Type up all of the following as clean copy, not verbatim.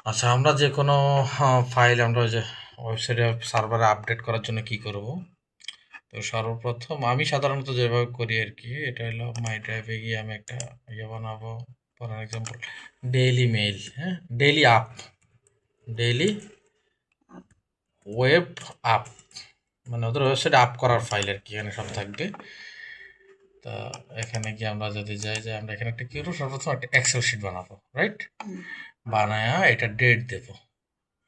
আচ্ছা, আমরা যে কোনো ফাইল আমরা ওই যে ওয়েবসাইটে সার্ভারে আপডেট করার জন্য কি করব? তো সর্বপ্রথম আমি সাধারণত যেভাবে করি আর কি, এটা হলো মাই ড্রাইভে গিয়ে আমি একটা ইয়ে বানাবো। ফর এক্সাম্পল ডেইলি মেইল, হ্যাঁ, daily up, daily web up, মানে ওদের ওয়েবসাইটে আপ করার ফাইল আর কি, এখানে সব থাকবে। তা এখানে গিয়ে আমরা যদি যাই যে আমরা এখানে একটা কি করবো, সর্বপ্রথম একটা এক্সেল শিট বানাবো, রাইট? বানায়া এটা ডেট দেবো।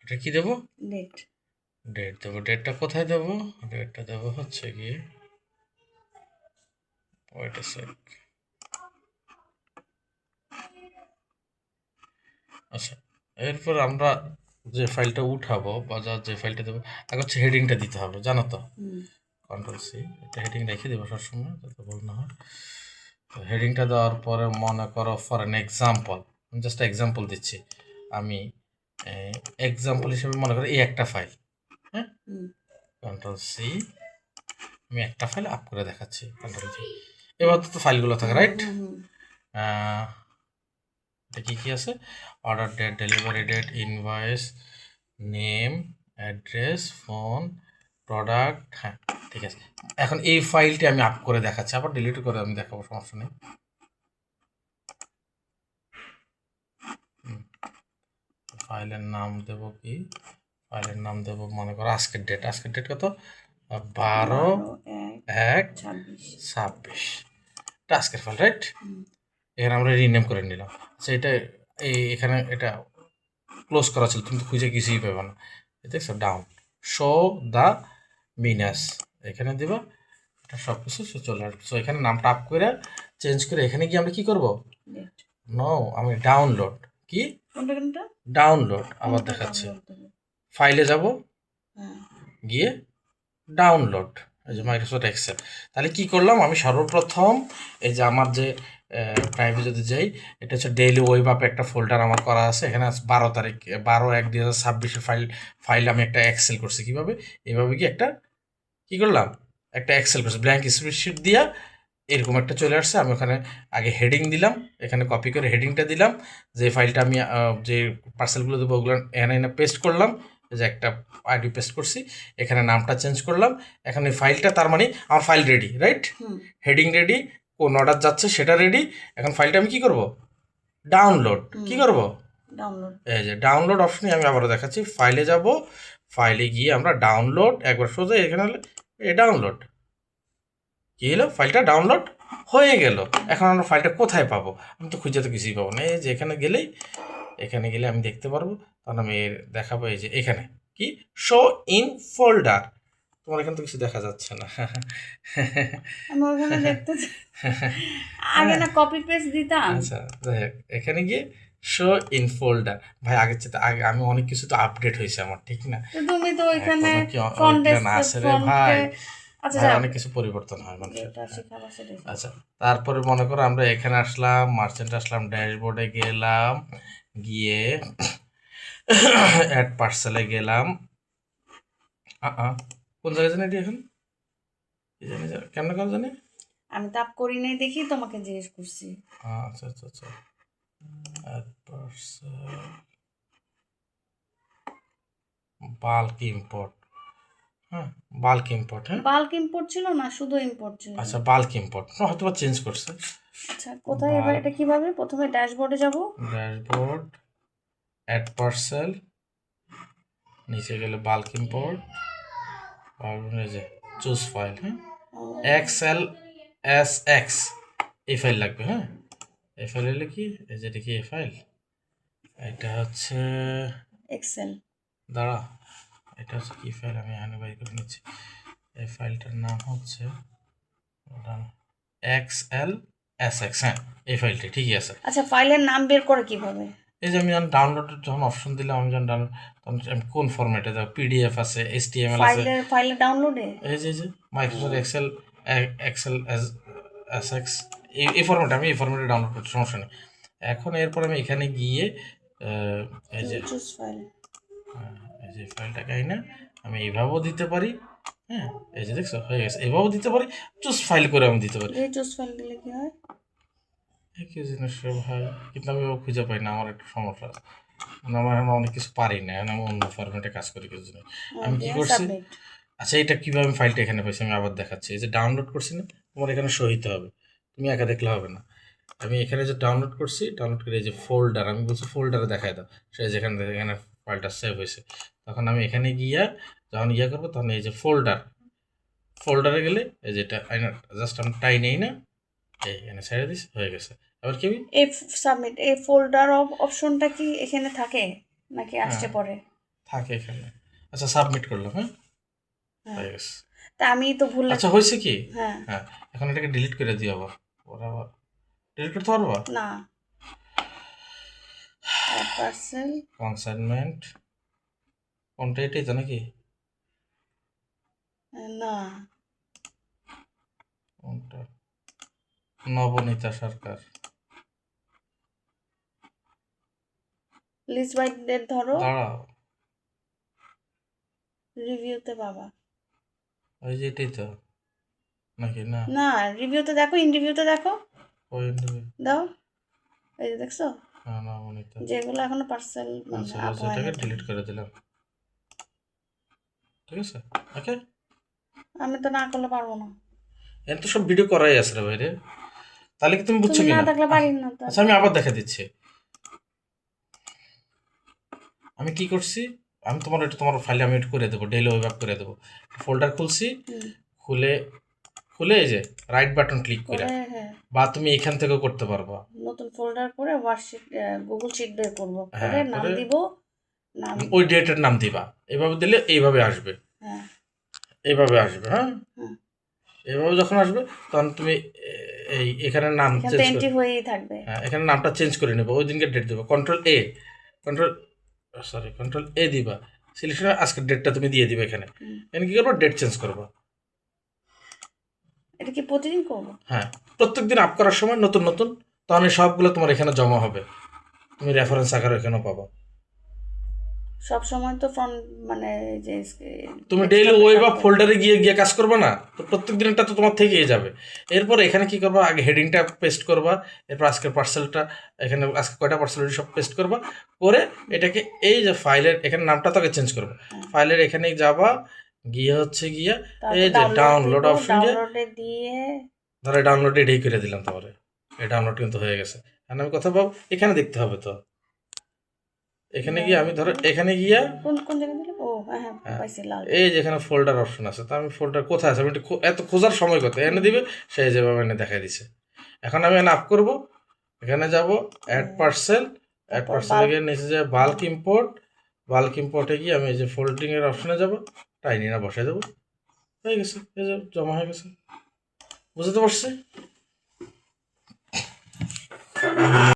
এটা কি দেবো? ডেট। ডেট দেবো। ডেটটা কোথায় দেবো? ডেটটা দেবো হচ্ছে গিয়ে, ওয়েট আ সেক। আচ্ছা, এরপর আমরা যে ফাইলটা উঠাবো বা যে ফাইলটা দেবো, আগে হচ্ছে হেডিংটা দিতে হবে, জানো তো? কন্ট্রোল সি, একটা হেডিং রেখে দেবো সবসময় যাতে ভুল না হয়। তো হেডিংটা দেওয়ার পরে মনে করো for an example, just example দিচ্ছি আমি। এক্সাম্পল হিসেবে মনে করো এই একটা ফাইল, হ্যাঁ, কন্ট্রোল সি, আমি একটা ফাইল আপ করে দেখাচ্ছি, কন্ট্রোল জি। এবার তো ফাইলগুলো থাকে, রাইট? এটা কি কি আছে? Order date, delivery date, invoice, name, address, phone, product, হ্যাঁ ঠিক আছে। এখন এই ফাইলটি আমি আপ করে দেখাচ্ছি, আবার ডিলিট করে আমি দেখাবো, সমস্যা নেই। ফাইলের নাম দেব কি? ফাইলের নাম দেব মনে করো আজকের ডেট। আজকের ডেট কত? 12/1/26। এটা আজকের ফাইল, রাইট? এখানে আমরা রিনেম করে নিলাম। আচ্ছা, এটা এখানে এটা ক্লোজ করা ছিল, তুমি তো খুঁজে কিছুই পাবে না। দেখছো, ডাউন শো দ্য মিনাস, এখানে দিবা, এটা সব কিছু চলে আসবে। সো এখানে নামটা আপ করে চেঞ্জ করে এখানে গিয়ে আমরা কি করব? নো, আমি ডাউনলোড, কি ডাউনলোড, আবার দেখাচ্ছি, ফাইলে যাব, গিয়ে ডাউনলোড, এই যে মাইক্রোসফট এক্সেল। তাহলে কি করলাম আমি সর্বপ্রথম, এই যে আমার যে ড্রাইভে যদি যাই, এটা হচ্ছে ডেইলি ওয়েব অ্যাপে একটা ফোল্ডার আমার করা আছে, এখানে 12 তারিখ 12/1/2026 ফাইল আমি একটা এক্সেল করছি। কীভাবে? এইভাবে কি একটা কি করলাম, একটা এক্সেল করছি, ব্ল্যাঙ্ক স্প্রেডশিট দিয়া এরকম একটা চলে আসছে। আমি ওখানে আগে হেডিং দিলাম, এখানে কপি করে হেডিংটা দিলাম, যে ফাইলটা আমি যে পার্সেলগুলো দেবো ওগুলো এনে এনে পেস্ট করলাম, যে একটা আইডি পেস্ট করছি, এখানে নামটা চেঞ্জ করলাম। এখন এই ফাইলটা, তার মানে আমার file ready, right? Heading ready, কোন অর্ডার যাচ্ছে সেটা রেডি। এখন ফাইলটা আমি কি করব? ডাউনলোড। কি করব? ডাউনলোড। এই যে ডাউনলোড অপশনে আমি আবারও দেখাচ্ছি, ফাইলে যাব, ফাইলে গিয়ে আমরা ডাউনলোড, একবার সোজা এখানে হলে এই ডাউনলোড, কি হলো, ফাইলটা ডাউনলোড হয়ে গেল। এখন আমরা ফাইলটা কোথায় পাবো? আমি তো খুঁজে তো কিছুই পাবো না। এই যে এখানে গেলেই, এখানে গেলে আমি দেখতে পারবো, তখন আমি দেখাবো এই যে এখানে কি শো ইন ফোল্ডার। তোমার এখানে তো কিছু দেখা যাচ্ছে না। আমি ওখানে দেখতে আগে না কপি পেস্ট দিতাম। আচ্ছা, যাই হোক, এখানে গিয়ে শো ইন ফোল্ডার। ভাই আগের চেয়ে আগে আমি অনেক কিছু তো আপডেট হয়েছে আমার, ঠিক না? তুমি তো ওইখানে আছে রে ভাই, আচ্ছা অনেক কিছু পরিবর্তন হয় মানুষের। আচ্ছা, তারপরে মনে করো আমরা এখানে আসলাম, মার্চেন্ট আসলাম, ড্যাশবোর্ডে গেলাম, গিয়ে অ্যাড পার্সেলে গেলাম। কোন জায়গায় জানি এটি এখন কেমন করে জানি, আমি তো আপ করি নাই দেখি তোমাকে জিজ্ঞেস করছি। আচ্ছা আচ্ছা আচ্ছা, অ্যাড পার্সেল, বাল্ক ইম্পোর্ট, হ্যাঁ বাল্ক ইম্পোর্ট, হ্যাঁ বাল্ক ইম্পোর্ট ছিল না, শুধু ইম্পোর্ট ছিল। আচ্ছা, বাল্ক ইম্পোর্ট হয়তো বা চেঞ্জ করছে। আচ্ছা, কোথায় এবার এটা কিভাবে? প্রথমে ড্যাশবোর্ডে যাব, ড্যাশবোর্ড, অ্যাড পার্সেল, নিচে গেলে বাল্ক ইম্পোর্ট, এই যে চুজ ফাইল, হ্যাঁ XLSX, এই ফাইল লাগবে, হ্যাঁ এই ফাইল হলে কি, এই যে দেখি এই ফাইল, এটা হচ্ছে এক্সেল। দাঁড়া, এটা হচ্ছে কি ফাইল, আমি এখানে বাই করে নিচ্ছি। এই ফাইলটার নাম হচ্ছে XLSX, হ্যাঁ এই ফাইলটি ঠিকই আছে। আচ্ছা, ফাইলের নাম বের করে কিভাবে? এই যে আমি যখন ডাউনলোডের যখন অপশন দিলাম, আমি যখন ডাউনলোড, তখন আমি কোন ফরম্যাটে যাবো, পিডিএফ আছে, HTML আছে, ফাইলের ডাউনলোডে এই যে মাইক্রোসফট এক্সেল এসএক্স, এই ফরম্যাটে, আমি এই ফরম্যাটে ডাউনলোড করছি, সমস্যা নেই। এখন এরপর আমি এখানে গিয়ে এই যে চুজ ফাইল, এই যে ফাইলটাকে না আমি এইভাবেও দিতে পারি, হ্যাঁ এই যে দেখছো হয়ে গেছে, এইভাবেও দিতে পারি, চুজ ফাইল করে আমি দিতে পারি। এই চুজ ফাইল দিলে কি হয়? একই জিনিস ভাই, কিন্তু আমি খুঁজে পাই না, আমার একটা সমস্যা আছে। আমার অনেক কিছু পারি না, আমি অন্য ফরম্যাটে কাজ করি কিছু জন্য। আমি কি করছি, সাবমিট। আচ্ছা এটা কীভাবে আমি ফাইলটা এখানে পাইছি আমি আবার দেখাচ্ছি। এই যে ডাউনলোড করছি না, তোমার এখানে সহিতে হবে, তুমি একা দেখলে হবে না। আমি এখানে যে ডাউনলোড করছি, ডাউনলোড করে এই যে ফোল্ডার, আমি বলছি ফোল্ডারে দেখাই দাও, সে যেখানে এখানে ফাইলটা সেভ হয়েছে। তখন আমি এখানে গিয়া যখন করবো তখন এই যে ফোল্ডারে গেলে এই যেটা জাস্ট আমি টাই নেই না, এই এখানে ছেড়ে দিস, হয়ে গেছে। আবার কি এই সাবমিট, এই ফোল্ডার অপশনটা কি এখানে থাকে নাকি আসছে হ্যাঁ। পরে? থাকে এখানে। আচ্ছা সাবমিট করলাম, হ্যাঁ হয়ে গেছে। তা আমি তো ভুলে। আচ্ছা হয়েছে কি, হ্যাঁ হ্যাঁ এখন এটাকে ডিলিট করে দিও আবার। ওরা আবার ডিলিট করতে পারবা না, পার্সেল কনসাইনমেন্ট কোনটা, এটাই তো নাকি? না, কোনটা? নবনীতা সরকার, লিস্ট বাই ডেট ধরো, দাঁড়াও, রিভিউতে পাবা। ওই যে এটাই তো নাকি? না না, রিভিউতে দেখো, ইন রিভিউতে দেখো, ওই দাও, এই যে দেখছো হ্যাঁ নবনীতা। যেগুলো এখনো পার্সেল আচ্ছা আপ হয় এটাকে না। ডিলিট করে দিলাম, ঠিক আছে ওকে। আমি তো না করলে পারবো না। এর তো সব ভিডিও করাই আছে রে বাইরে, তাহলে কি তুমি বুঝছো তুমি কি না না? থাকলে পারি না তো। আচ্ছা আমি আবার দেখা দিচ্ছি। আমি কি করছি, আমি তোমার এটা তোমার ফাইলে আমি এটা করে দেবো, ডেইলি ওয়েব অ্যাপ করে দেবো। ফোল্ডার খুলছি, খুলে খুলে এই যে রাইট বাটন ক্লিক করে, হ্যাঁ, বা তুমি এখান থেকেও করতে পারবা। নতুন ফোল্ডার করে ওয়ার্কশিট গুগল শিট বের করবো, হ্যাঁ, করে নাম করে দিব, নাম। ওই ডেটের নাম দিবা, এভাবে দিলে এইভাবে আসবে, হ্যাঁ এইভাবে আসবে। হ্যাঁ হ্যাঁ, এভাবে যখন আসবে তখন তুমি এই এখানে নাম এখান চেঞ্জ তো এন্ট্রি হয়েই থাকবে। হ্যাঁ এখানে নামটা চেঞ্জ করে নেবো, ওই দিনকে ডেট দেবো, কন্ট্রোল এ দিবা, সিলেকশনে আজকের ডেটটা তুমি দিয়ে দিবে এখানে। এখানে কি করবো, ডেট চেঞ্জ করবো। এটা কি প্রতিদিন করবো? হ্যাঁ প্রত্যেক দিন আপ করার সময় নতুন নতুন, তখন এই সবগুলো তোমার এখানে জমা হবে, তুমি রেফারেন্স আকারে এখানেও পাবো। সব সময় তো ফ্রন্ট মানে যে তুমি ডেইলি ওই বা ফোল্ডারে গিয়ে গিয়ে কাজ করবে না তো, প্রত্যেক দিনটা তো তোমার থেকেই যাবে। এরপর এখানে কি করবা, আগে হেডিংটা পেস্ট করবা, এরপর আজকের পার্সেলটা এখানে আজকে কয়টা পার্সেল সব পেস্ট করবা, করে এটাকে এই যে ফাইলের এখানে নামটা তাকে চেঞ্জ করবা, ফাইলের এখানে যাবা, গিয়ে হচ্ছে গিয়া এই যে ডাউনলোড অপশন দিয়ে ধরো ডাউনলোড এটাই করে দিলাম, তারপরে এই ডাউনলোড কিন্তু হয়ে গেছে। এখন আমি কথা পাবো, এখানে দেখতে হবে তো, এখানে গিয়ে আমি ধরো এখানে গিয়া কোন কোন জায়গায় দিলে, ও হ্যাঁ পাইছি, লাল। এই যেখানে ফোল্ডার অপশন আছে, তো আমি ফোল্ডার কোথায় আছে আমি একটু এত খোঁজার সময় কত, এনে দিবে সেই যেভাবে এনে দেখাই দিছে। এখন আমি এনে আপ করবো, এখানে যাব অ্যাড পার্সেল গিয়ে নিচে যে বাল্ক ইম্পোর্টে গিয়ে আমি এই যে ফোল্ডিং এর অপশনে যাব, টাইনি না বসাই দেবো, হয়ে গেছে, এই যে জমা হয়ে গেছে। বুঝতে পারছি।